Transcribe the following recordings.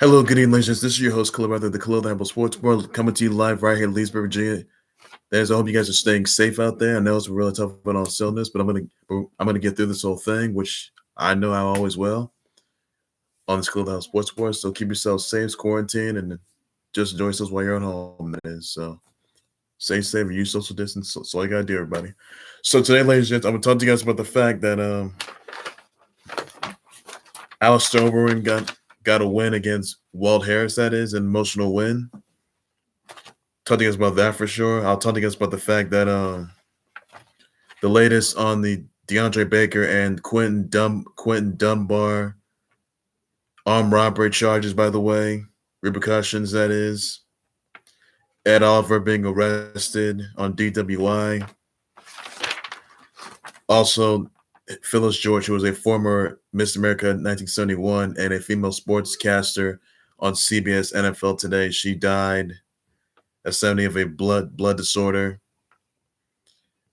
Hello, good evening, legends. This is your host, Khalil, the Khalil Amble Sports World, coming to you live right here in Leesburg, Virginia. I hope you guys are staying safe out there. I know it's really tough on all cylinders, but I'm gonna get through this whole thing, which I know I always will on this Khalil Sports World. So keep yourself safe, quarantine, and just enjoy yourselves while you're at home. That is so. Stay safe and use social distance. That's all you gotta do, everybody. So today, ladies and gents, I'm gonna talk to you guys about the fact that Alistair Overeem got a win against Walt Harris. That is an emotional win. Talk to you guys about that for sure. I'll talk to you guys about the fact that the latest on the DeAndre Baker and Quentin Dunbar armed robbery charges. By the way, repercussions. That is Ed Oliver being arrested on DWI. Also, Phyllis George, who was a former Miss America 1971 and a female sportscaster on CBS NFL today, she died at 70 of a blood disorder.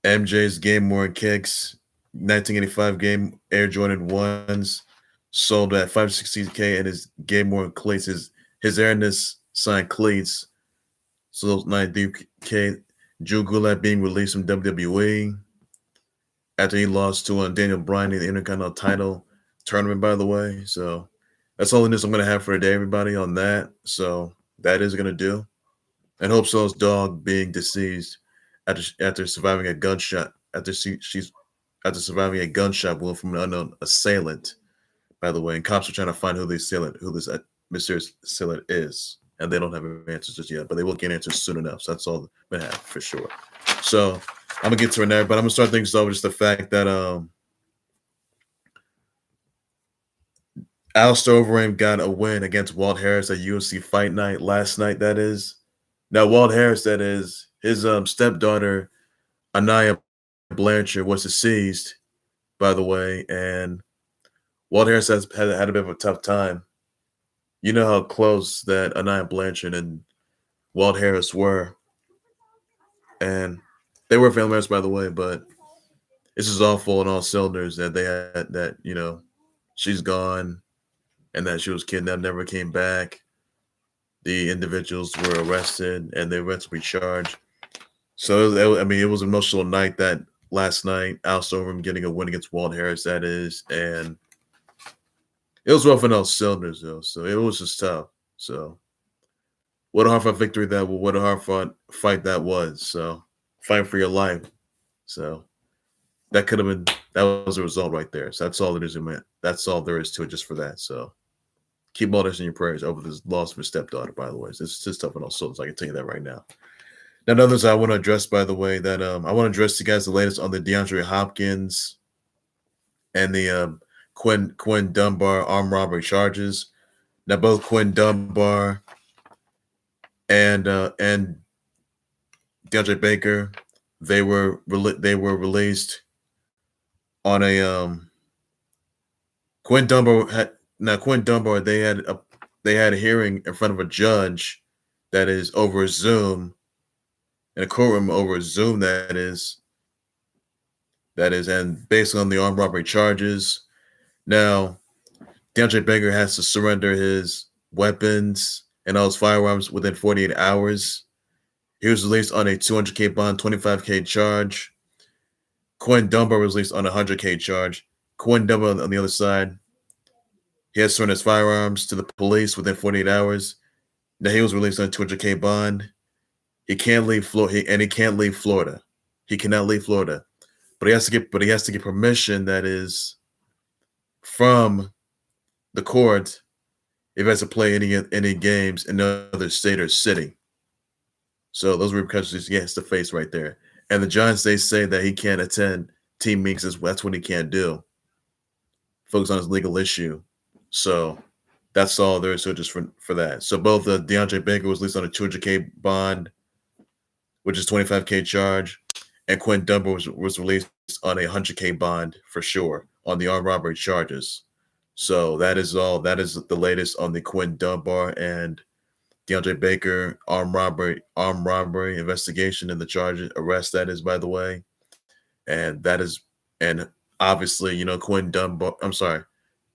MJ's game worn kicks, 1985 game Air Jordan 1s, sold at $560K, and his game worn cleats, his Airness signed cleats, sold 93K. Drew Gulak being released from WWE after he lost to Daniel Bryan in the Intercontinental title tournament, by the way. So that's all the news I'm going to have for today, everybody, on that. So that is going to do. And Hope So's dog being deceased after surviving a gunshot, after surviving a gunshot wound from an unknown assailant, by the way. And cops are trying to find who this mysterious assailant is. And they don't have answers just yet, but they will get answers soon enough. So that's all they have for sure. So I'm gonna get to it now, but I'm gonna start things off with just the fact that Alistair Overeem got a win against Walt Harris at UFC Fight Night last night. That is. Now, Walt Harris, that is, his stepdaughter, Anaya Blanchard, was deceased, by the way, and Walt Harris has had a bit of a tough time. You know how close that Anaya Blanchard and Walt Harris were, and they were family members, by the way, but this is awful on all cylinders that they had that, she's gone and that she was kidnapped, never came back. The individuals were arrested and they were to be charged. So, it was an emotional night that last night. Alistair Overeem getting a win against Walt Harris, that is. And it was rough on all cylinders, though. So it was just tough. So what a hard-fought victory that was. What a hard-fought fight that was. So fighting for your life. So that was a result right there. So that's all there is, man. That's all there is to it just for that. So keep all this in your prayers over this loss of his stepdaughter, by the way. It's just tough on all cylinders. I can tell you that right now. Now, others I want to address, by the way, that I want to address you guys the latest on the DeAndre Hopkins and the Quinn Dunbar armed robbery charges. Now, both Quinn Dunbar and DeAndre Baker, they were released on a Quinn Dunbar. They had a hearing in front of a judge, that is, over Zoom, in a courtroom over Zoom, that is, and based on the armed robbery charges. Now, DeAndre Baker has to surrender his weapons and all his firearms within 48 hours. He was released on a $200K bond, $25K charge. Quinn Dunbar was released on a $100K charge. Quinn Dunbar, on the other side, he has surrendered his firearms to the police within 48 hours. Now, he was released on a $200K bond. He can't leave Florida, he can't leave Florida. He cannot leave Florida, but he has to get permission, that is, from the court if he has to play any games in another state or city. So those repercussions he has to face right there. And the Giants, they say that he can't attend team meetings. That's what he can't do. Focus on his legal issue. So that's all there is to it just for that. So both DeAndre Baker was released on a $200K bond, which is $25K charge, and Quinn Dunbar was released on a $100K bond for sure on the armed robbery charges. So that is all. That is the latest on the Quinn Dunbar and DeAndre Baker armed robbery investigation and the charges arrest. That is, by the way, and obviously,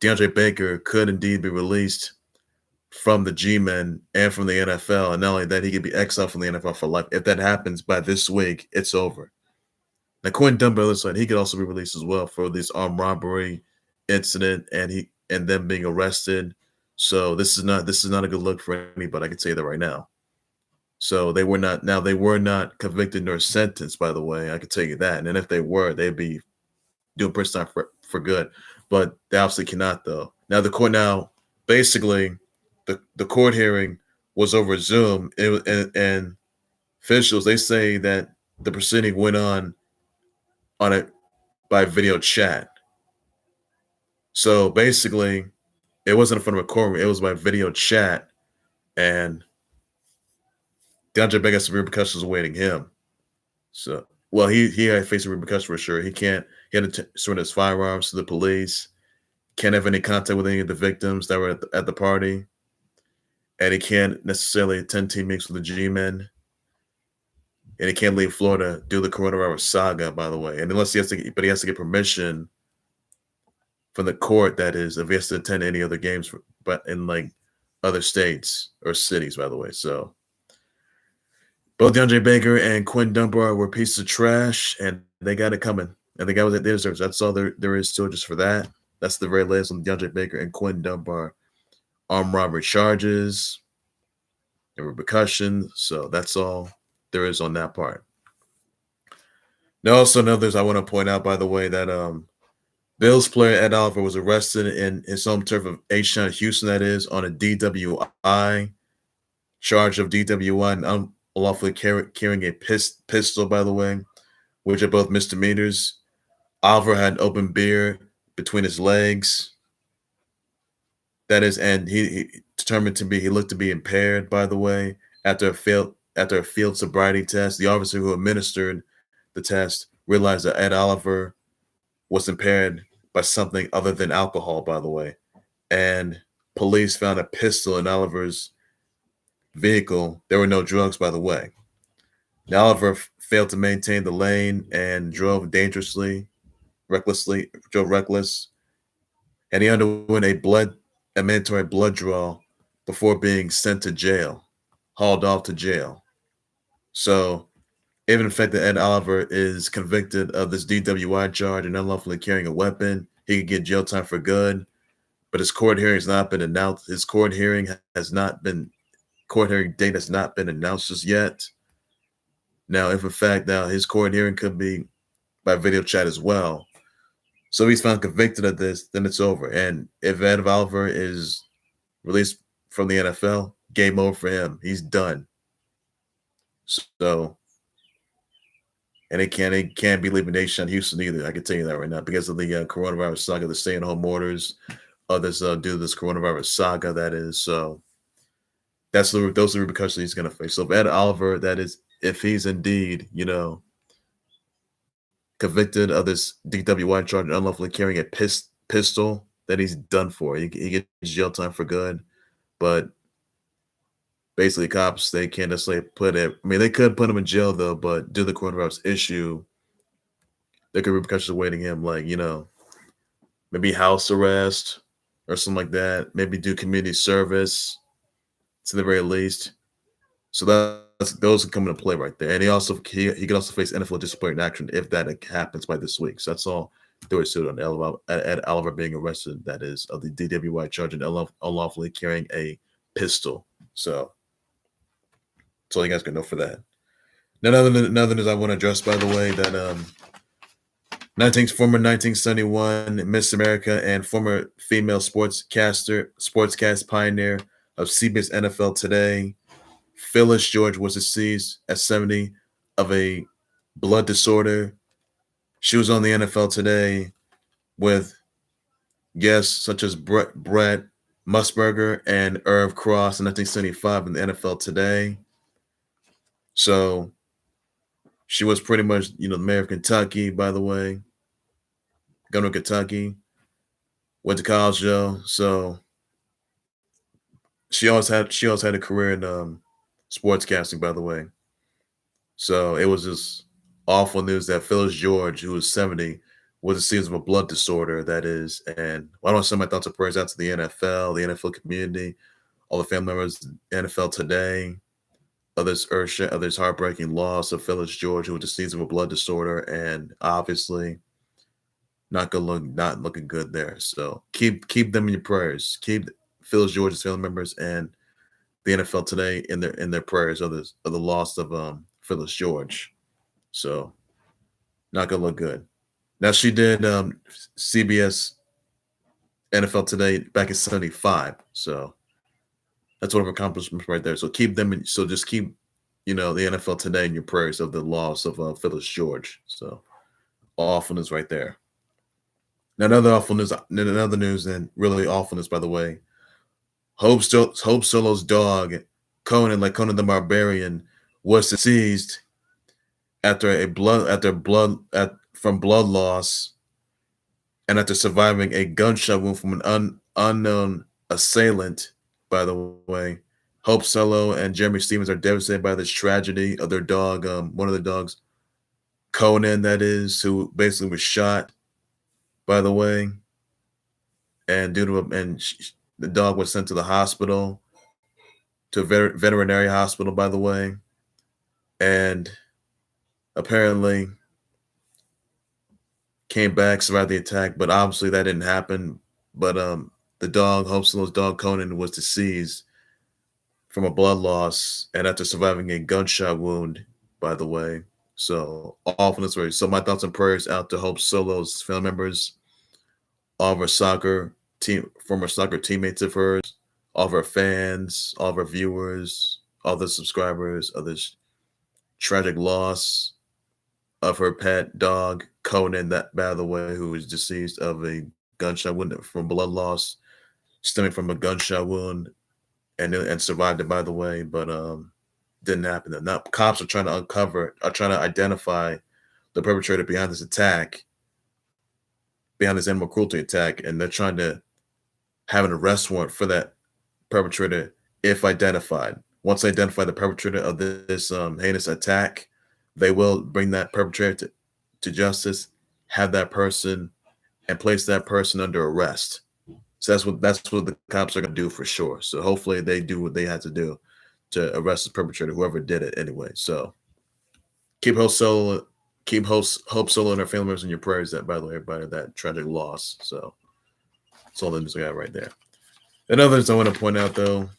DeAndre Baker could indeed be released from the G-men and from the NFL. And not only that, he could be exiled from the NFL for life. If that happens by this week, it's over. Now, Quentin Dunbar, he could also be released as well for this armed robbery incident and them being arrested. So this is not a good look for anybody. I can tell you that right now. So they were not convicted nor sentenced, by the way. I can tell you that. And if they were, they'd be doing prison time for good. But they obviously cannot, though. Now basically, the court hearing was over Zoom, and officials, they say that the proceeding went on it by video chat. So basically, it wasn't in front of a courtroom; it was by video chat, and DeAndre Baker has some repercussions awaiting him. So, well, he had facing repercussions for sure. He had to surrender his firearms to the police. Can't have any contact with any of the victims that were at the party, and he can't necessarily attend team meetings with the G-men, and he can't leave Florida due to the coronavirus saga. By the way, and he has to get permission from the court. That is, if he has to attend any other games, but in like other states or cities. By the way, so both DeAndre Baker and Quinn Dunbar were pieces of trash, and they got it coming, and they got what they deserve. That's all there is still just for that. That's the very latest on DeAndre Baker and Quinn Dunbar armed robbery charges and repercussions. So that's all there is on that part. Now, also others I want to point out, by the way, that Bills player Ed Oliver was arrested in his home turf of H-Town, Houston, that is, on a DWI charge of DWI and unlawfully carrying a pistol, by the way, which are both misdemeanors. Oliver had open beer between his legs. That is, and he looked to be impaired, by the way, after a field sobriety test. The officer who administered the test realized that Ed Oliver was impaired by something other than alcohol, by the way. And police found a pistol in Oliver's vehicle. There were no drugs, by the way. Now, Oliver failed to maintain the lane and drove reckless, and he underwent a mandatory blood draw before being hauled off to jail. So, even the fact that Ed Oliver is convicted of this DWI charge and unlawfully carrying a weapon, he could get jail time for good. But his court hearing has not been announced. His court hearing date has not been announced just yet. Now, if in fact his court hearing could be by video chat as well. So if he's found convicted of this, then it's over. And if Ed Oliver is released from the NFL, game over for him. He's done. So, and it can't be leaving Nation Houston either. I can tell you that right now because of the coronavirus saga, the stay-at-home orders, others due to this coronavirus saga. That is so. Those are the repercussions he's going to face. So, if Ed Oliver, that is, if he's indeed, convicted of this DWI charge and unlawfully carrying a pistol, that he's done for. He gets jail time for good. But basically, cops, they can't necessarily they could put him in jail, though, but due to the coronavirus issue, there could be repercussions awaiting him, like, maybe house arrest or something like that. Maybe do community service, to the very least. So those come into play right there. And he could also face NFL disciplinary action if that happens by this week. So that's all there is to it on Ed Oliver being arrested, that is, of the DWI charge and unlawfully carrying a pistol. So that's all you guys can know for that. Now, another news I want to address, by the way, that former 1971 Miss America and former female sportscast pioneer of CBS NFL Today, Phyllis George, was deceased at 70 of a blood disorder. She was on the NFL Today with guests such as Bret Musburger and Irv Cross in 1975 in the NFL Today. So she was pretty much, the mayor of Kentucky, by the way. Governor of Kentucky. Went to college, though. So she always had a career in sportscasting, by the way. So it was just awful news that Phyllis George, who was 70, was deceased of a blood disorder, that is. And I want to send my thoughts and prayers out to the NFL community, all the family members, NFL Today, others heartbreaking loss of Phyllis George, who was deceased of a blood disorder, and obviously not looking good there. So keep them in your prayers. Keep Phyllis George's family members and the NFL Today in their prayers of the loss of Phyllis George. So not gonna look good. Now she did CBS NFL Today back in '75. So that's one of her accomplishments right there. So keep them in, so just keep the NFL Today in your prayers of the loss of Phyllis George. So awfulness right there. Now another news and really awfulness, by the way. Hope Solo's dog, Conan, like Conan the Barbarian, was deceased from blood loss and after surviving a gunshot wound from an unknown assailant. By the way, Hope Solo and Jeremy Stevens are devastated by this tragedy of their dog, one of the dogs, Conan, that is, who basically was shot. By the way, and the dog was sent to the hospital, to a veterinary hospital, by the way, and apparently came back, survived the attack, but obviously that didn't happen. But the dog, Hope Solo's dog Conan, was deceased from a blood loss and after surviving a gunshot wound, by the way. So awfulness rate. So my thoughts and prayers out to Hope Solo's family members, all of our former soccer teammates of hers, all of our fans, all of our viewers, all the subscribers of this tragic loss of her pet dog, Conan, that, by the way, who was deceased of a gunshot wound from blood loss stemming from a gunshot wound and survived it, by the way, but didn't happen. Now cops are trying to identify the perpetrator behind this attack, behind this animal cruelty attack, and they're trying to have an arrest warrant for that perpetrator if identified. Once they identify the perpetrator of this heinous attack, they will bring that perpetrator to justice, have that person, and place that person under arrest. So that's what the cops are going to do for sure. So hopefully they do what they had to do to arrest the perpetrator, whoever did it anyway. So keep Hope Solo and her family members in your prayers. That, by the way, everybody, that tragic loss. So that's all the news I got right there. And others I want to point out, though,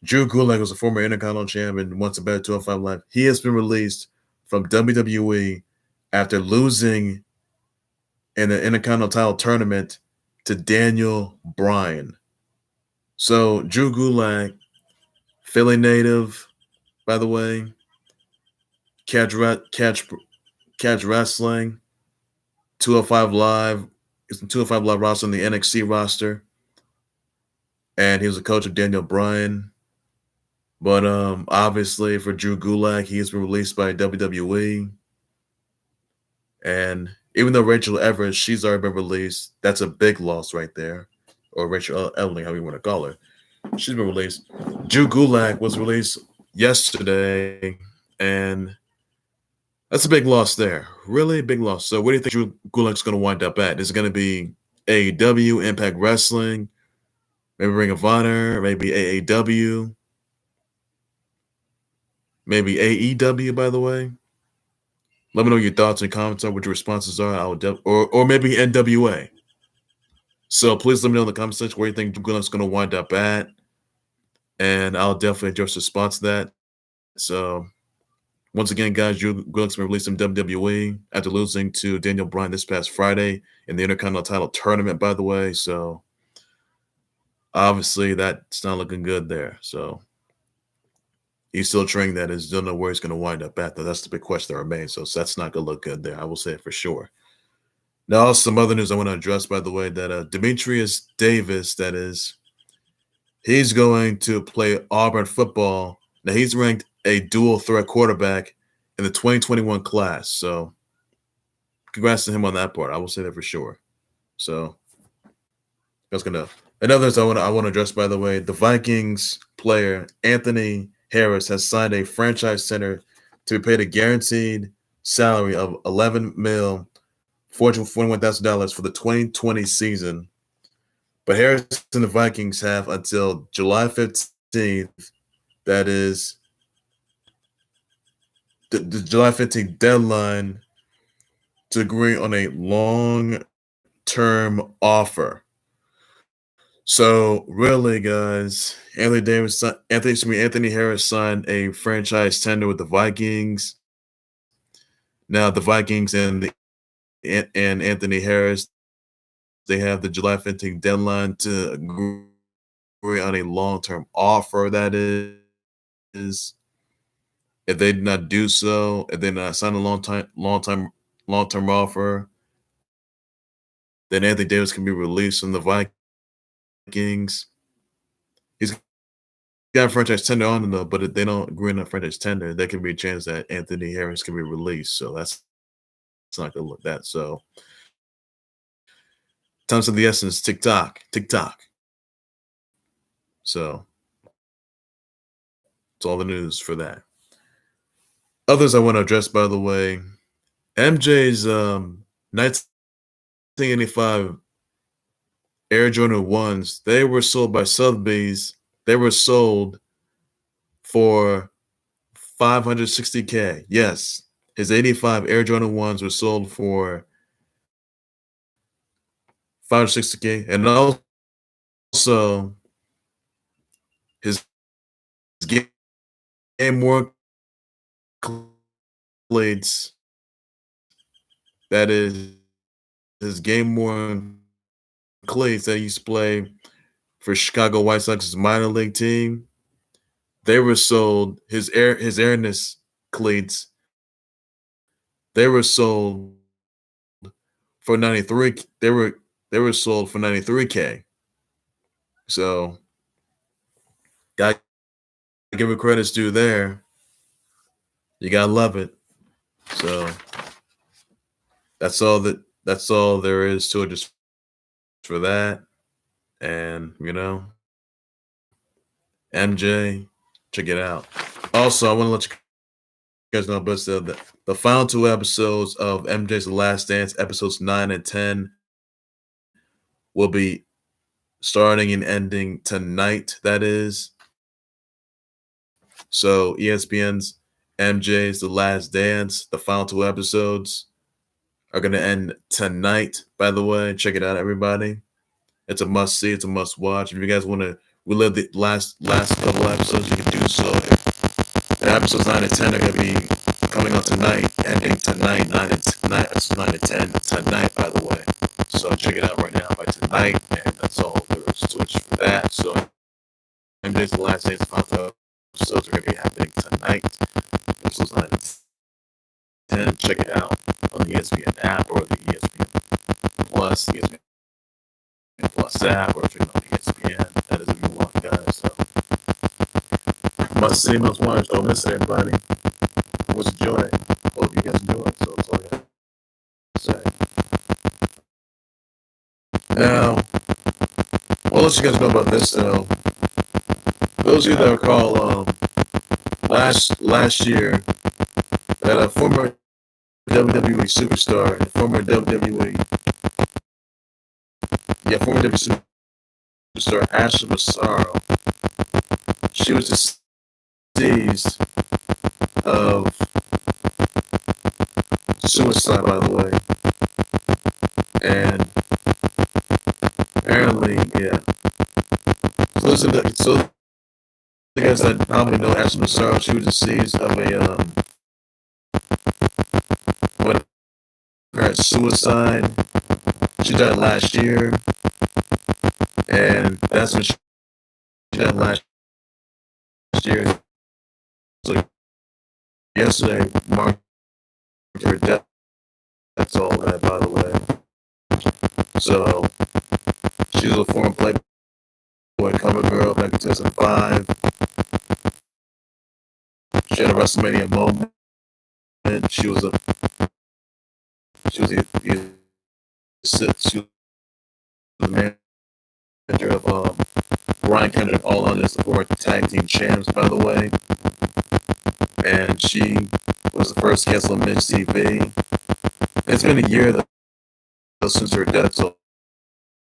Drew Gulak was a former Intercontinental champion, once a better 205 Live. He has been released from WWE after losing in the Intercontinental title tournament to Daniel Bryan. So Drew Gulak, Philly native, by the way, catch wrestling, 205 Live. He's the 205 Live roster on the NXT roster, and he was a coach of Daniel Bryan. But obviously for Drew Gulak, he has been released by WWE. And even though Rachel Evans, she's already been released, that's a big loss right there. Or Rachel Eveling, however you want to call her. She's been released. Drew Gulak was released yesterday, and that's a big loss there. Really big loss. So where do you think Drew Gulak's going to wind up at? Is it going to be AEW, Impact Wrestling, maybe Ring of Honor, maybe AAW, maybe AEW, by the way? Let me know your thoughts and comments on what your responses are. Or maybe NWA. So please let me know in the comment section where you think Drew Gulak's going to wind up at, and I'll definitely address the response to that. So once again, guys, Drew Gulak's been released from WWE after losing to Daniel Bryan this past Friday in the Intercontinental title tournament, by the way. So obviously that's not looking good there. So he's still training, that is. Don't know where he's going to wind up at, though. That's the big question that remains. So that's not going to look good there. I will say it for sure. Now, also some other news I want to address, by the way, that Demetrius Davis, that is, he's going to play Auburn football. Now, he's ranked a dual threat quarterback in the 2021 class. So congrats to him on that part. I will say that for sure. So that's going to – another thing I want to address, by the way, the Vikings player Anthony Harris has signed a franchise center to be paid a guaranteed salary of $11,441,000 for the 2020 season. But Harris and the Vikings have until July 15th, that is the July 15th deadline, to agree on a long-term offer. So really, guys, Anthony Harris signed a franchise tender with the Vikings. Now the Vikings and Anthony Harris, they have the July 15th deadline to agree on a long-term offer. That is, if they did not do so, if they did not sign a long-term offer, then Anthony Davis can be released from the Vikings. He's got a franchise tender on him though, but if they don't agree on a franchise tender, there could be a chance that Anthony Harris can be released. So it's not gonna look that. So times of the essence, tick tock. So it's all the news for that. Others I want to address, by the way, MJ's 1985 Air Jordan 1s, they were sold by Sotheby's. They were sold for $560K. Yes, his 85 Air Jordan 1s were sold for $560K. And also his game worn cleats, that is his game worn cleats that he used to play for Chicago White Sox's minor league team, they were sold, his airness cleats, they were sold for 93. They were sold for $93K. So gotta give it credit's due there. You gotta love it. So that's all there is to it, just for that. And MJ, check it out. Also, I want to let you guys know about the final 2 episodes of MJ's Last Dance, episodes 9 and 10, will be starting and ending tonight. That is. So ESPN's MJ's The Last Dance, the final 2 episodes are going to end tonight, by the way. Check it out, everybody. It's a must see. It's a must watch. If you guys want to relive the last couple episodes, you can do so. The episodes 9 and 10 are going to be coming on tonight, ending tonight, 9 and 10 tonight, by the way. So check it out right now by tonight, and that's all there is to it for that. So MJ's The Last Dance, final episodes are going to be happening tonight. Episodes 9 and 10. Check it out on the ESPN app or the ESPN Plus, ESPN Plus app, or check it out on ESPN. That is if you want, guys. So must see, must watch. Don't miss it, everybody. It was a joy. Hope you guys enjoy it. So that's all I got to say. Now, I'll let you guys know about this though. Those of you that recall last year, that a former WWE superstar, former WWE superstar Ashley Massaro, she was deceased of suicide, by the way, and apparently, yeah. So the guys that probably know Ashley Massaro, she was deceased of a suicide. She died last year, and that's when she died last year. So yesterday marked her death. That's all that, by the way. So she was a former Playboy cover girl back in 2005. She had a WrestleMania moment. She was the manager of Ryan Kendrick, All On This, the former tag team champs, by the way. And she was the first guest on Mitch TV. It's been a year since her death, so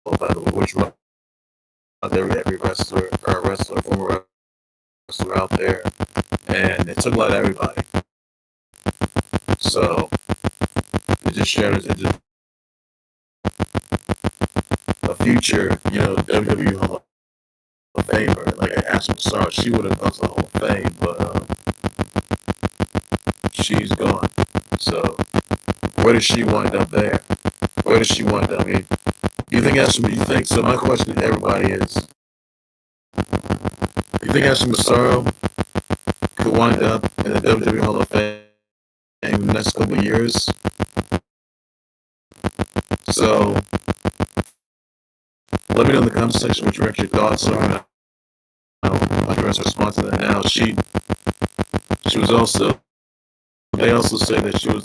by the way, which every wrestler or wrestler, former wrestler out there, and it took a lot of everybody. So it just shatters into a future, WWE Hall of Famer, like an actual star. She would have gone to the Hall of Fame, but she's gone. So where does she wind up there? Where does she wind up? I mean, you think? So my question to everybody is, you think Ashley Massaro could wind up in the WWE Hall of Fame in the next couple of years? So let me know in the comment section what your thoughts are. I'll address response to that now. She was also, they also say that she was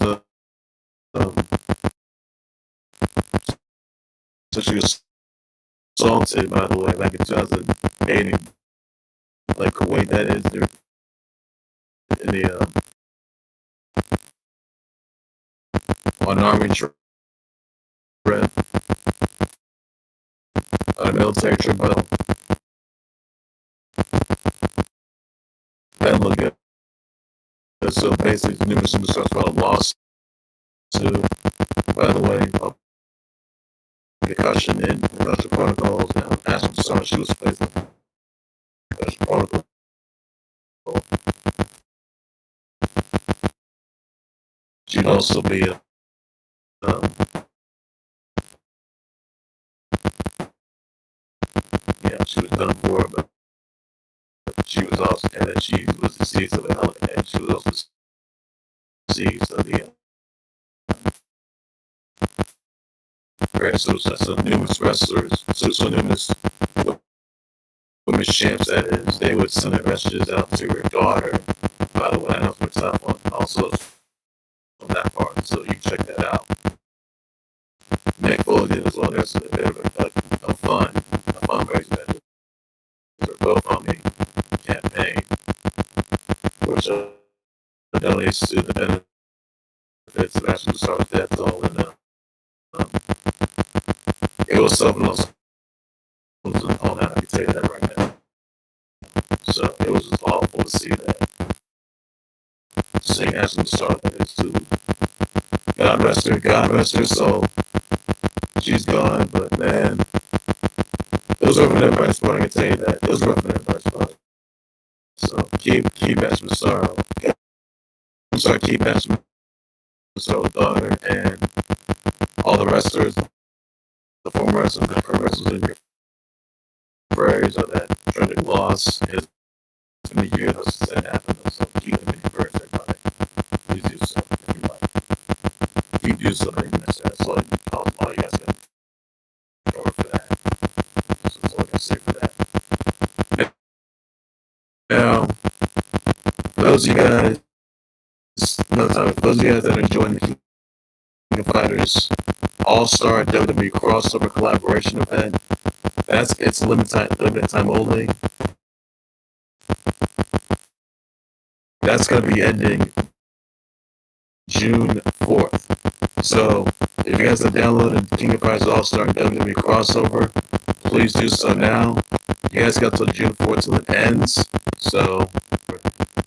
so she was assaulted, by the way, back in 2008, like Kuwait, that is, in the on an army trip, on a military trip, but that look good. So basically, numerous superstars filed a lawsuit. By the way, concussion and concussion protocols. Now, Ashley Massaro, she was placed in concussion protocol. She'd also be she was done for, but she was also, and then she was deceased of a helicopter, and she was also deceased of the so numerous wrestlers, so numerous women's champs, that is, they would send their messages out to her daughter. By the way, I know for example, also on that part, so you can check that out. Nick Foley did as well. There's a bit of a fundraiser for GoFundMe campaign, which donates to the benefits of Ashley Massaro's death toll, and it was something else on that. I can tell you that right now. So it was just awful to see that. Seeing Ashley Massaro, that is too. God rest her soul. She's gone, but man, it was rough in that bright spot. I can tell you that. It was rough in that bright spot. So keep Ashley Massaro. I'm sorry, keep Ashley Massaro's daughter and all the wrestlers, the former wrestlers, the current wrestlers in your prayers of that tragic loss. It's been a year since that happened, so keep them in your prayers, everybody. Please do so if you like. Keep do so, that's all you guys can do for that. That's all I can say for that. Now, for those of you guys that are joining the King of Fighters All-Star WWE crossover collaboration event, it's limited time only. That's going to be ending June 4th. So if you guys have downloaded King of Fighters All-Star WWE crossover, please do so now. You guys got till June 4th till it ends. So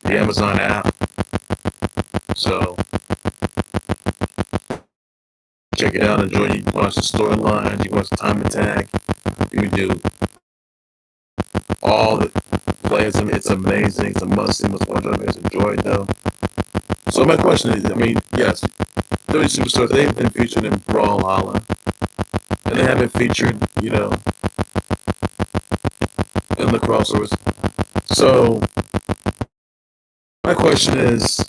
the Amazon app. So check it out. Enjoy. You can watch the storylines. You can watch the time attack. You can do all the plays. I mean, it's amazing. It's a must-see. Must watch. You guys enjoy it though. So my question is, I mean, yes, WWE superstars, they've been featured in Brawl Holla, and they have been featured, in the crossovers. So my question is,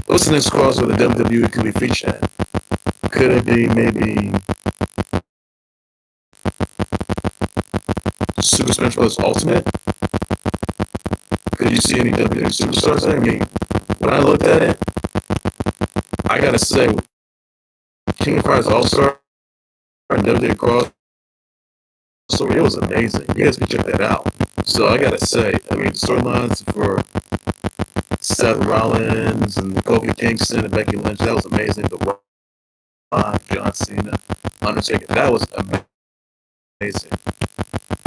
what's the next crossover the WWE could be featured at? Could it be maybe Super Smash Bros. Ultimate? Could you see any WWE superstars there? I mean, when I looked at it, I gotta say, King of Fighters All-Star and WWE crossover, it was amazing. You guys can check that out. So I gotta say, I mean, the storylines for Seth Rollins and Kofi Kingston and Becky Lynch, that was amazing. The Rock, John Cena, Undertaker, that was amazing.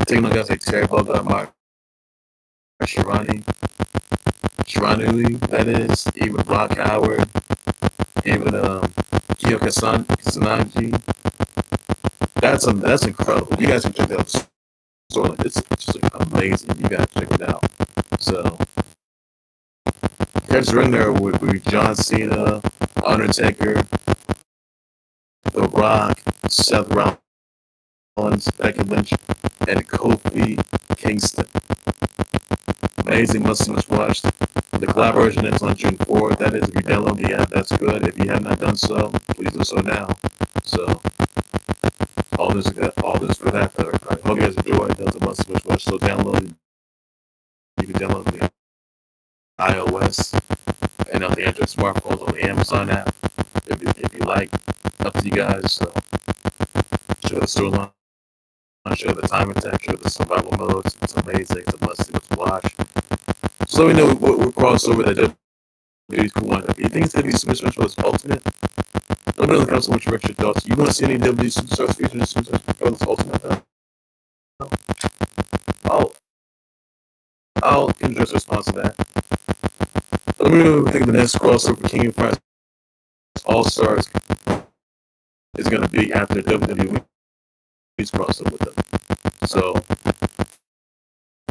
Taking on guys like Terry Bogard, Mark Shiranui, that is, even Brock Howard, even Kyo Kasanaji. That's incredible. You guys can check that out. It's just amazing. You gotta check it out. So, Chris Ringer with John Cena, Undertaker, The Rock, Seth Rollins, Becky Lynch, and Kofi Kingston. Amazing, must watched. The collaboration is on June 4th. That is, if you download the app, that's good. If you have not done so, please do so now. So, all this for that. I hope you guys enjoy it. That's a must watch. So download it. You can download the iOS and on the Android smartphones on the Amazon app if you like. Up to you guys. So, show the storyline, show the time attack, show the survival modes. It's amazing. It's a must watch. So let me know what crossover that WWE's cool one. You think it's going to be Super Smash Bros. Ultimate? Let me know in the comments what your thoughts. You want to see any WWE Superstars featured in Super Smash Bros. Ultimate? I'll address a response to that. Let me know what you think of the next crossover for King of Fighters All-Stars is going to be after WWE's crossover with them. So,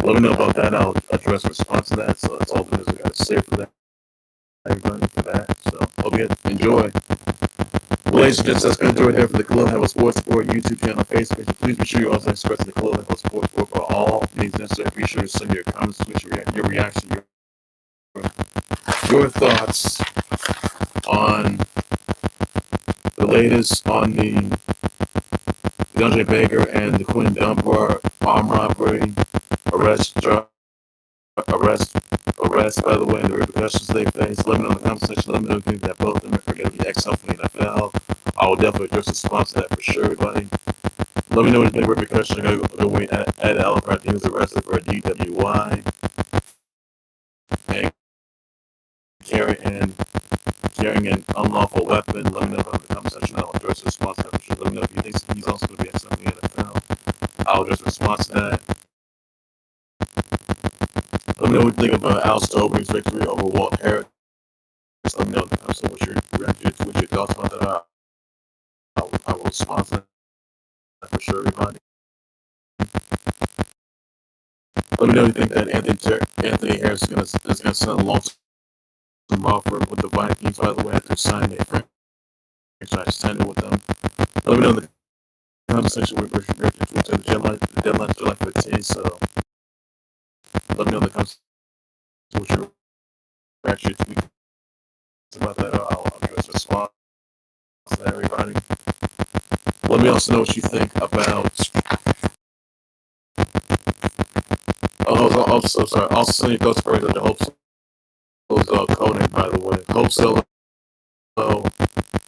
let me know about that. I'll address a response to that. So that's all the news I got to say for that. Everybody for that. So hope you enjoy. Well, ladies and gents, that's going to do it here for the Clubhouse Sports Report YouTube channel, Facebook. Please be sure you also subscribe to the Clubhouse Sports Report for all means necessary. Be sure to send your comments, your reaction, your thoughts on the latest on the DeAndre Baker and the Quinn Dunbar armed robbery, arrest, by the way, and the repercussions they face. Let me know in the comment section. Let me know if you think that both of them are going to be excellent for the NFL. I will definitely address the response to that for sure, everybody. Let me know if the repercussions are going to go away at Alfred. He was arrested for a DWI and carrying an unlawful weapon. Let me know in the comment section. I'll address the response to that for sure. Let me know if you think he's also going to be excellent for the NFL. I'll address the response to that. Let me know what you think about Alistair Overeem's victory over Walt Harris. Let me know in the comments what's your thoughts about that. I will respond to that for sure, everybody. Let me know what you think that Anthony Harris is going to send a long-term offer with the Vikings. By the way, after signing a franchise tender with them. Let me know in the comments section where the deadline is July 15th. So let me know in the comments what your reaction about that. I'll address the response to everybody. Let me also know what you think about. Also, sorry. Also, send your thoughts for the Hope Conan, by the way. Hope Solo,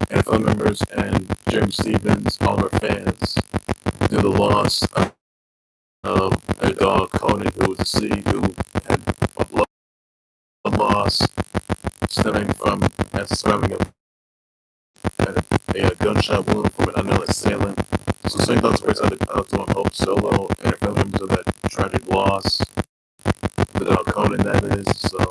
NFL members, and Jeremy Stevens, all our fans, due to the loss of their dog Conan, who was deceased, who had a blood loss stemming from a gunshot wound from an unknown assailant. So same thoughts out to Hope Solo, NFL members of that tragic loss. The dog Conan, that is. So